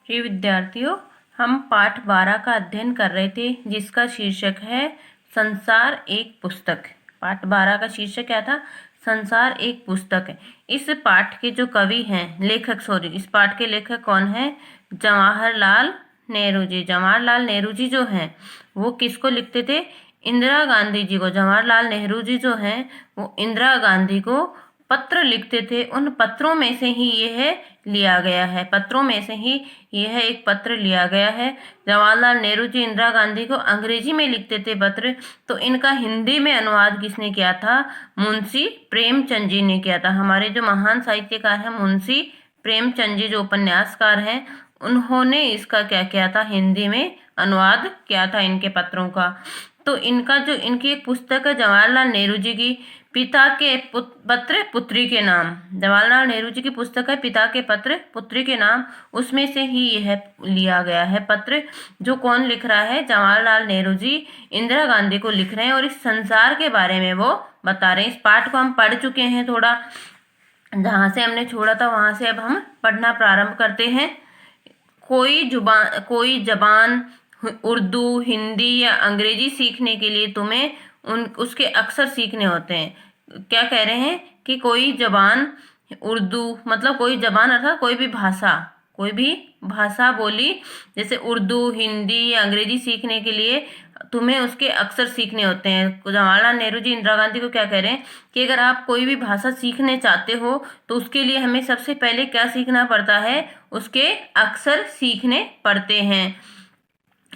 प्रिय विद्यार्थियों, हम पाठ 12 का अध्ययन कर रहे थे जिसका शीर्षक है संसार एक पुस्तक। पाठ 12 का शीर्षक क्या था? संसार एक पुस्तक है। इस पाठ के जो कवि हैं, इस पाठ के लेखक कौन है? जवाहरलाल नेहरू जी। जवाहरलाल नेहरू जी जो हैं वो किसको लिखते थे? इंदिरा गांधी जी को। जवाहरलाल नेहरू जी जो हैं वो इंदिरा गांधी को पत्र लिखते थे। उन पत्रों में से ही यह लिया गया है। पत्रों में से ही यह एक पत्र लिया गया है। जवाहरलाल नेहरू जी इंदिरा गांधी को अंग्रेजी में लिखते थे पत्र, तो इनका हिंदी में अनुवाद किसने किया था? मुंशी प्रेमचंद जी ने किया था। हमारे जो महान साहित्यकार हैं मुंशी प्रेमचंद जी, जो उपन्यासकार हैं, उन्होंने इसका क्या किया था? हिंदी में अनुवाद किया था इनके पत्रों का। तो इनकी एक पुस्तक है जवाहरलाल नेहरू जी की, पिता के पत्र पुत्री के नाम। जवाहरलाल नेहरू जी की पुस्तक है पिता के पत्र पुत्री के नाम। उसमें से ही यह लिया गया है पत्र। जो कौन लिख रहा है? जवाहरलाल नेहरू जी इंदिरा गांधी को लिख रहे हैं और इस संसार के बारे में वो बता रहे हैं। इस पाठ को हम पढ़ चुके हैं, थोड़ा जहाँ से हमने छोड़ा था वहां से अब हम पढ़ना प्रारंभ करते हैं। कोई जबान उर्दू, हिंदी या अंग्रेजी सीखने के लिए तुम्हें उसके अक्षर सीखने होते हैं। क्या कह रहे हैं कि कोई जबान उर्दू, मतलब कोई जबान अर्थात कोई भी भाषा बोली, जैसे उर्दू, हिंदी या अंग्रेजी सीखने के लिए तुम्हें उसके अक्षर सीखने होते हैं। जवाहरलाल नेहरू जी इंदिरा गांधी को क्या कह रहे हैं कि अगर आप कोई भी भाषा सीखने चाहते हो तो उसके लिए हमें सबसे पहले क्या सीखना पड़ता है? उसके अक्षर सीखने पड़ते हैं।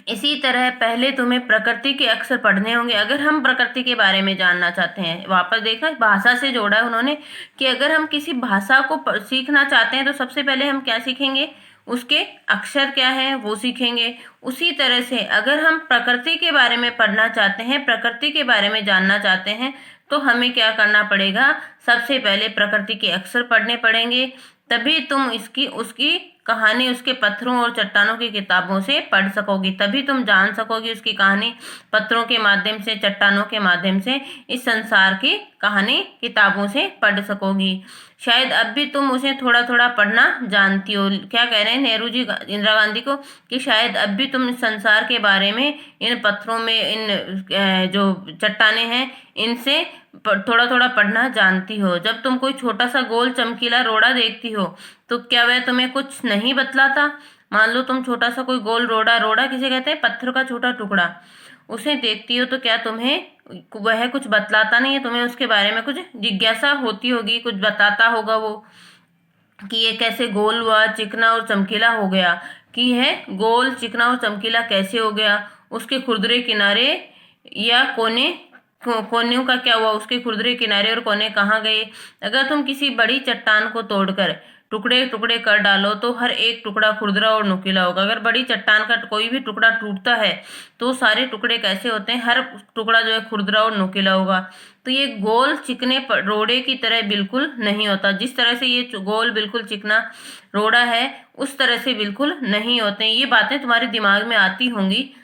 इसी तरह पहले तुम्हें प्रकृति के अक्षर पढ़ने होंगे। अगर हम प्रकृति के बारे में जानना चाहते हैं, वापस देखना भाषा से जोड़ा है उन्होंने कि अगर हम किसी भाषा को सीखना चाहते हैं तो सबसे पहले हम क्या सीखेंगे? उसके अक्षर क्या है वो सीखेंगे। उसी तरह से अगर हम प्रकृति के बारे में पढ़ना चाहते हैं, प्रकृति के बारे में जानना चाहते हैं, तो हमें क्या करना पड़ेगा? सबसे पहले प्रकृति के अक्षर पढ़ने पड़ेंगे। तभी तुम उसकी कहानी उसके पत्थरों और चट्टानों की किताबों से पढ़ सकोगी। तभी तुम जान सकोगी उसकी कहानी पत्थरों के माध्यम से, चट्टानों के माध्यम से, इस संसार की कहानी किताबों से पढ़ सकोगी। शायद अब भी तुम उसे थोड़ा थोड़ा पढ़ना जानती हो। क्या कह रहे हैं नेहरू जी इंदिरा गांधी को कि शायद अब भी तुम इस संसार के बारे में इन पत्थरों में, इन जो चट्टाने हैं, इनसे थोड़ा थोड़ा पढ़ना जानती हो। जब तुम कोई छोटा सा गोल चमकीला रोड़ा देखती हो तो क्या वह तुम्हें कुछ नहीं बतलाता? मान लो तुम छोटा सा कोई गोल रोड़ा किसे कहते हैं? पत्थर का छोटा टुकड़ा। उसे देखती हो तो क्या तुम्हें वह कुछ बतलाता नहीं है? तुम्हें उसके बारे में कुछ जिज्ञासा होती होगी, कुछ बताता होगा वो कि ये कैसे गोल हुआ, चिकना और चमकीला हो गया, कि यह गोल, चिकना और चमकीला कैसे हो गया, उसके खुरदरे किनारे या कोनों का क्या हुआ, उसके खुरदरे किनारे और कोने कहाँ गए। अगर तुम किसी बड़ी चट्टान को तोड़कर टुकड़े टुकड़े कर डालो तो हर एक टुकड़ा खुरदरा और नुकीला होगा। अगर बड़ी चट्टान का कोई भी टुकड़ा टूटता है तो सारे टुकड़े कैसे होते हैं? हर टुकड़ा जो है खुरदरा और नुकीला होगा। तो ये गोल चिकने रोड़े की तरह बिल्कुल नहीं होता। जिस तरह से ये गोल बिल्कुल चिकना रोड़ा है उस तरह से बिल्कुल नहीं होते। ये बातें तुम्हारे दिमाग में आती होंगी।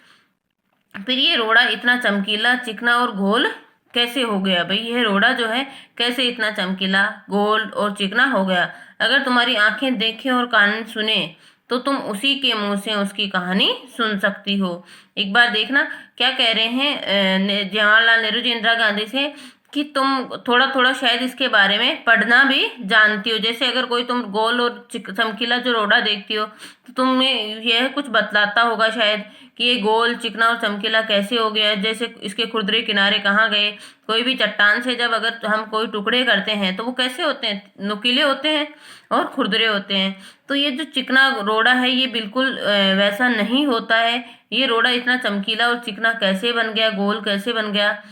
फिर ये रोड़ा इतना चमकीला, चिकना और गोल कैसे हो गया? भाई यह रोड़ा जो है कैसे इतना चमकीला, गोल और चिकना हो गया? अगर तुम्हारी आंखें देखें और कान सुने तो तुम उसी के मुंह से उसकी कहानी सुन सकती हो। एक बार देखना क्या कह रहे हैं जवाहरलाल नेहरू जी इंदिरा गांधी से कि तुम थोड़ा थोड़ा शायद इसके बारे में पढ़ना भी जानती हो। जैसे अगर कोई तुम गोल और चमकीला जो रोड़ा देखती हो तो तुम्हें यह कुछ बतलाता होगा शायद कि ये गोल, चिकना और चमकीला कैसे हो गया, जैसे इसके खुरदरे किनारे कहाँ गए। कोई भी चट्टान से जब अगर हम कोई टुकड़े करते हैं तो वो कैसे होते हैं? नुकीले होते हैं और खुरदरे होते हैं। तो ये जो चिकना रोड़ा है ये बिल्कुल वैसा नहीं होता है। ये रोड़ा इतना चमकीला और चिकना कैसे बन गया, गोल कैसे बन गया?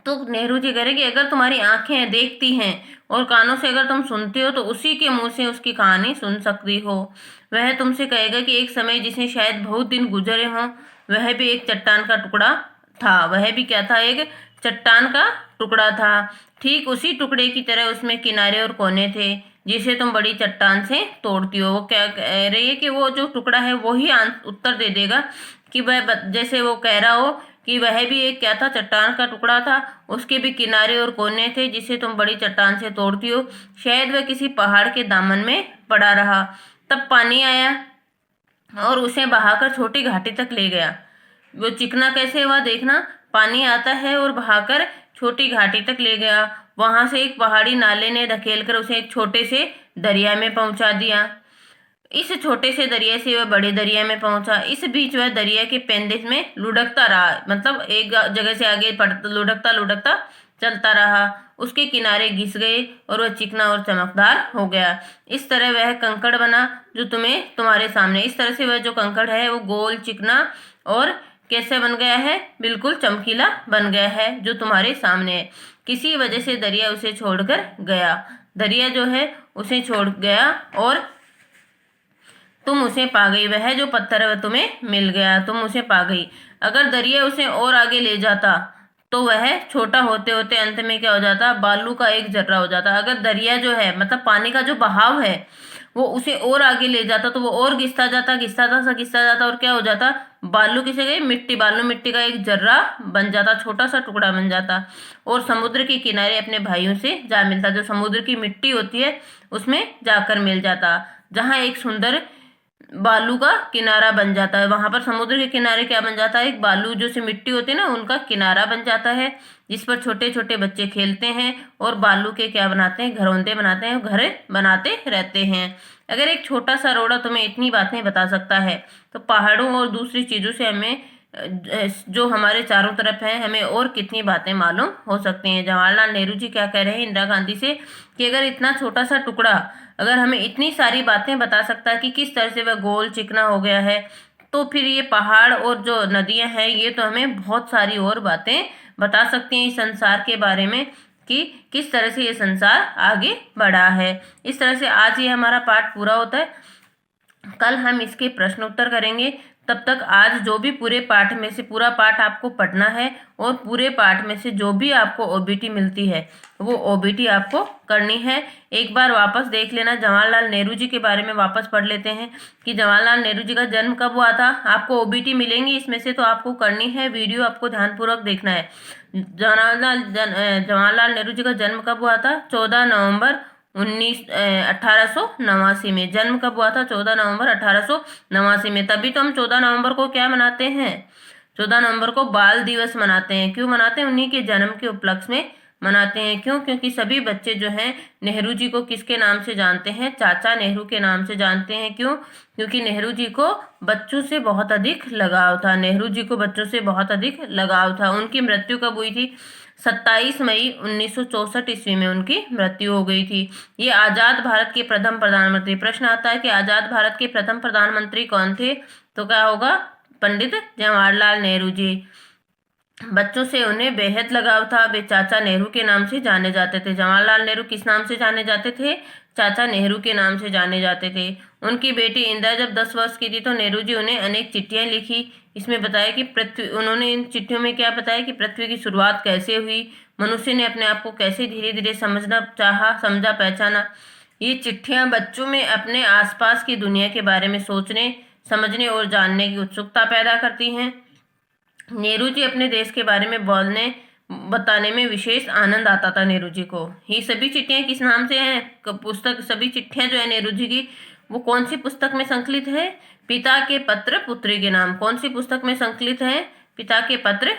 तो नेहरू जी कह रहे कि अगर तुम्हारी आंखें देखती हैं और कानों से अगर तुम सुनते हो तो उसी के मुंह से उसकी कहानी सुन सकती हो। वह तुमसे कहेगा कि एक समय जिसे शायद बहुत दिन गुजरे हों, वह भी एक चट्टान का टुकड़ा था। वह भी क्या था? एक चट्टान का टुकड़ा था। ठीक उसी टुकड़े की तरह उसमें किनारे और कोने थे जिसे तुम बड़ी चट्टान से तोड़ती हो। वो क्या कह रही है कि वो जो टुकड़ा है वो ही उत्तर दे देगा कि वह, जैसे वो कह रहा हो कि वह भी एक क्या था? चट्टान का टुकड़ा था। उसके भी किनारे और कोने थे जिसे तुम बड़ी चट्टान से तोड़ती हो। शायद वह किसी पहाड़ के दामन में पड़ा रहा। तब पानी आया और उसे बहाकर छोटी घाटी तक ले गया। वो चिकना कैसे हुआ देखना, पानी आता है और बहाकर छोटी घाटी तक ले गया। वहां से एक पहाड़ी नाले ने धकेलकर उसे एक छोटे से दरिया में पहुंचा दिया। इस छोटे से दरिया से वह बड़े दरिया में पहुंचा। इस बीच वह दरिया के पेंदे में लुढ़कता रहा, मतलब एक जगह से आगे लुढ़कता लुढ़कता चलता रहा। उसके किनारे घिस गए और वह चिकना और चमकदार हो गया। इस तरह वह कंकड़ बना जो तुम्हारे सामने। इस तरह से वह जो कंकड़ है वो गोल, चिकना और कैसे बन गया है, बिल्कुल चमकीला बन गया है, जो तुम्हारे सामने है। किसी वजह से दरिया उसे छोड़कर गया। दरिया जो है उसे छोड़ गया और तुम उसे पा गई। वह जो पत्थर है वह तुम्हें मिल गया, तुम उसे पा गई। अगर दरिया उसे और आगे ले जाता तो वह छोटा होते होते अंत में क्या हो जाता, बालू का एक जर्रा हो जाता। अगर दरिया जो है, मतलब पानी का जो बहाव है, वो उसे और आगे ले जाता तो वो और घिसता जाता, घिसता जाता और क्या हो जाता, बालू किसे गई, मिट्टी, बालू मिट्टी का एक जर्रा बन जाता, छोटा सा टुकड़ा बन जाता और समुद्र के किनारे अपने भाइयों से जा मिलता। जो समुद्र की मिट्टी होती है उसमें जाकर मिल जाता, जहाँ एक सुंदर बालू का किनारा बन जाता है। वहां पर समुद्र के किनारे क्या बन जाता है, एक बालू जो सी मिट्टी होती है ना, उनका किनारा बन जाता है, जिस पर छोटे छोटे बच्चे खेलते हैं और बालू के क्या बनाते हैं, घरौंदे बनाते हैं, घर बनाते रहते हैं। अगर एक छोटा सा रोड़ा तुम्हें इतनी बातें बता सकता है तो पहाड़ों और दूसरी चीजों से हमें जो हमारे चारों तरफ है, हमें और कितनी बातें मालूम हो सकती हैं। जवाहरलाल नेहरू जी क्या कह रहे हैं इंदिरा गांधी से कि अगर इतना छोटा सा टुकड़ा अगर हमें इतनी सारी बातें बता सकता है कि किस तरह से वह गोल चिकना हो गया है, तो फिर ये पहाड़ और जो नदियां हैं ये तो हमें बहुत सारी और बातें बता सकती हैं इस संसार के बारे में कि किस तरह से ये संसार आगे बढ़ा है। इस तरह से आज ये हमारा पाठ पूरा होता है। कल हम इसके प्रश्न उत्तर करेंगे। तब तक आज जो भी पूरे पाठ में से पूरा पाठ आपको पढ़ना है और पूरे पाठ में से जो भी आपको ओबीटी मिलती है वो ओबीटी आपको करनी है। एक बार वापस देख लेना, जवाहरलाल नेहरू जी के बारे में वापस पढ़ लेते हैं कि जवाहरलाल नेहरू जी का जन्म कब हुआ था। आपको ओबीटी मिलेंगी इसमें से, तो आपको करनी है, वीडियो आपको ध्यानपूर्वक देखना है। जवाहरलाल नेहरू जी का जन्म कब हुआ था, 14 नवंबर 1889 में। जन्म कब हुआ था, 14 नवंबर 1889 में। तभी तो हम 14 नवंबर को क्या मनाते हैं, 14 नवंबर को बाल दिवस मनाते हैं। क्यों मनाते हैं, उन्हीं के जन्म के उपलक्ष्य में मनाते हैं। क्यों, क्योंकि सभी बच्चे जो हैं नेहरू जी को किसके नाम से जानते हैं, चाचा नेहरू के नाम से जानते हैं। क्यों, क्योंकि नेहरू जी को बच्चों से बहुत अधिक लगाव था। नेहरू जी को बच्चों से बहुत अधिक लगाव था। उनकी मृत्यु कब हुई थी, 27 मई 1964 ईस्वी में उनकी मृत्यु हो गई थी। ये आजाद भारत के प्रथम प्रधानमंत्री। प्रश्न आता है कि आजाद भारत के प्रथम प्रधानमंत्री कौन थे, तो क्या होगा, पंडित जवाहरलाल नेहरू जी। बच्चों से उन्हें बेहद लगाव था। वे चाचा नेहरू के नाम से जाने जाते थे। जवाहरलाल नेहरू किस नाम से जाने जाते थे, चाचा नेहरू के नाम से जाने जाते थे। उनकी बेटी इंदिरा जब 10 वर्ष की थी तो नेहरू जी उन्हें अनेक चिट्ठियां लिखी। इसमें बताया कि उन्होंने इन चिट्ठियों में क्या बताया कि पृथ्वी की शुरुआत कैसे हुई, मनुष्य ने अपने आप को कैसे धीरे धीरे समझना चाहा, समझा, पहचाना। ये चिट्ठियां बच्चों में अपने आसपास की दुनिया के बारे में सोचने, समझने और जानने की उत्सुकता पैदा करती हैं। नेहरू जी अपने देश के बारे में बोलने बताने में विशेष आनंद आता था नेहरू जी को। ये सभी चिट्ठियां किस नाम से हैं, पुस्तक, सभी चिट्ठियां जो है नेहरू जी की वो कौन सी पुस्तक में संकलित है, पिता के पत्र पुत्री के नाम। कौन सी पुस्तक में संकलित है, पिता के पत्र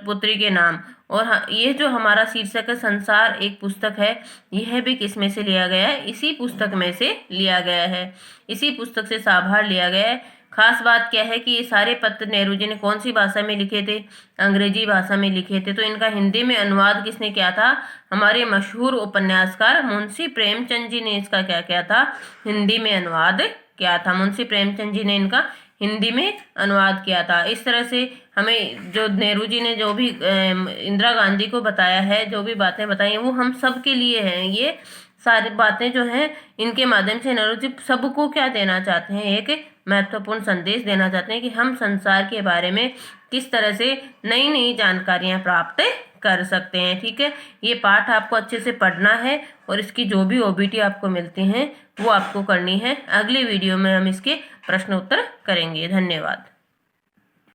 पुत्री के नाम। और ये जो हमारा शीर्षक है संसार एक पुस्तक है, यह भी किस में से लिया गया है, इसी पुस्तक में से लिया गया है, इसी पुस्तक से साभार लिया गया है। खास बात क्या है कि ये सारे पत्र नेहरू जी ने कौन सी भाषा में लिखे थे, अंग्रेजी भाषा में लिखे थे। तो इनका हिंदी में अनुवाद किसने किया था, हमारे मशहूर उपन्यासकार मुंशी प्रेमचंद जी ने इसका क्या किया था, हिंदी में अनुवाद किया था। मुंशी प्रेमचंद जी ने इनका हिंदी में अनुवाद किया था। इस तरह से हमें जो नेहरू जी ने जो भी इंदिरा गांधी को बताया है, जो भी बातें बताई हैं, वो हम सब के लिए हैं। ये सारी बातें जो हैं इनके माध्यम से नेहरू जी सबको क्या देना चाहते हैं, एक महत्वपूर्ण संदेश देना चाहते हैं कि हम संसार के बारे में किस तरह से नई नई जानकारियां प्राप्त कर सकते हैं। ठीक है, ये पाठ आपको अच्छे से पढ़ना है और इसकी जो भी ओबीटी आपको मिलती हैं वो आपको करनी है। अगले वीडियो में हम इसके प्रश्न उत्तर करेंगे। धन्यवाद।